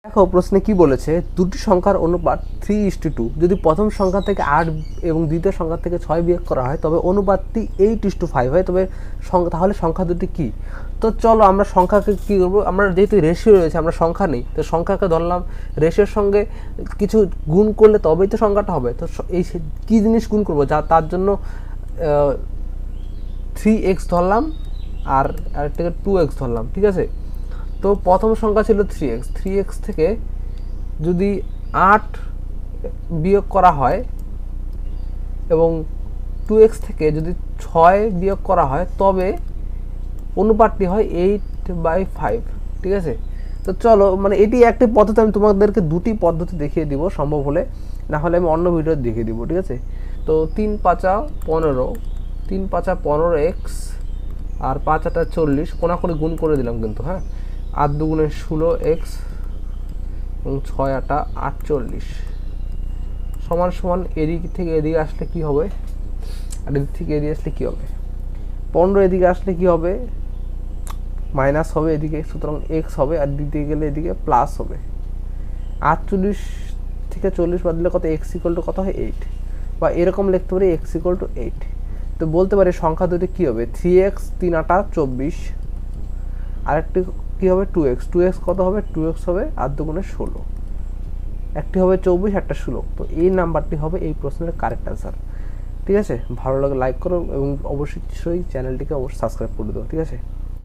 দেখো প্রশ্নে কি বলেছে, দুটি সংখ্যার অনুপাত 3:2, যদি প্রথম সংখ্যা থেকে 8 এবং দ্বিতীয় সংখ্যা থেকে 6 বিয়োগ করা হয় তবে অনুপাতটি 8:5 হয়, তবে তাহলে সংখ্যা দুটি কি? তো চলো আমরা সংখ্যাকে কি করবো, আমরা যেহেতু রেশিও রয়েছে আমরা সংখ্যা নেই, তো সংখ্যাকে ধরলাম রেশিওর সঙ্গে কিছু গুণ করলে তবেই তো সংখ্যাটা হবে। তো এই কী জিনিস গুণ করবো, যা তার জন্য 3x ধরলাম আর আরেকটাকে 2x ধরলাম, ঠিক আছে। তো প্রথম সংখ্যা ছিল 3x থেকে যদি 8 বিয়োগ করা হয় এবং 2x থেকে যদি 6 বিয়োগ করা হয় তবে অনুপাতটি হয় 8/5, ঠিক আছে। তো চলো মানে এটি একটি পদ্ধতি, আমি তোমাদেরকে দুটি পদ্ধতি দেখিয়ে দিব সম্ভব হলে, না হলে আমি অন্য ভিডিও দেখিয়ে দিব, ঠিক আছে। তো 3 5 15, 3 5 15x আর 5 8 40, কোনাকুনি গুণ করে দিলাম কিন্তু, হ্যাঁ। 8 2 16x এবং 6 8 48 সমান সমান এদিক থেকে এদিকে আসলে কি হবে, আর এদিক থেকে এদিকে আসলে কি হবে, 15 এদিকে আসলে কি হবে, মাইনাস হবে এদিকে, সুতরাং এক্স হবে, আর দিক দিয়ে গেলে এদিকে প্লাস হবে। 48 থেকে 40 বাদ দিলে কত, এক্স ইকুয়াল টু কত হয় 8, বা এরকম লিখতে পারি এক্স ইকুয়াল টু 8। তো বলতে পারি সংখ্যা দুটি কী হবে, 3x 3 8 24, আরেকটি কী হবে 2x কত হবে, 2x হবে 8 2 16, একটি হবে 24 একটা 16। তো এই নাম্বারটি হবে এই প্রশ্নের কারেক্ট অ্যান্সার, ঠিক আছে। ভালো লাগে লাইক করো এবং অবশ্যই চ্যানেলটিকে অবশ্যই সাবস্ক্রাইব করে দেবো, ঠিক আছে।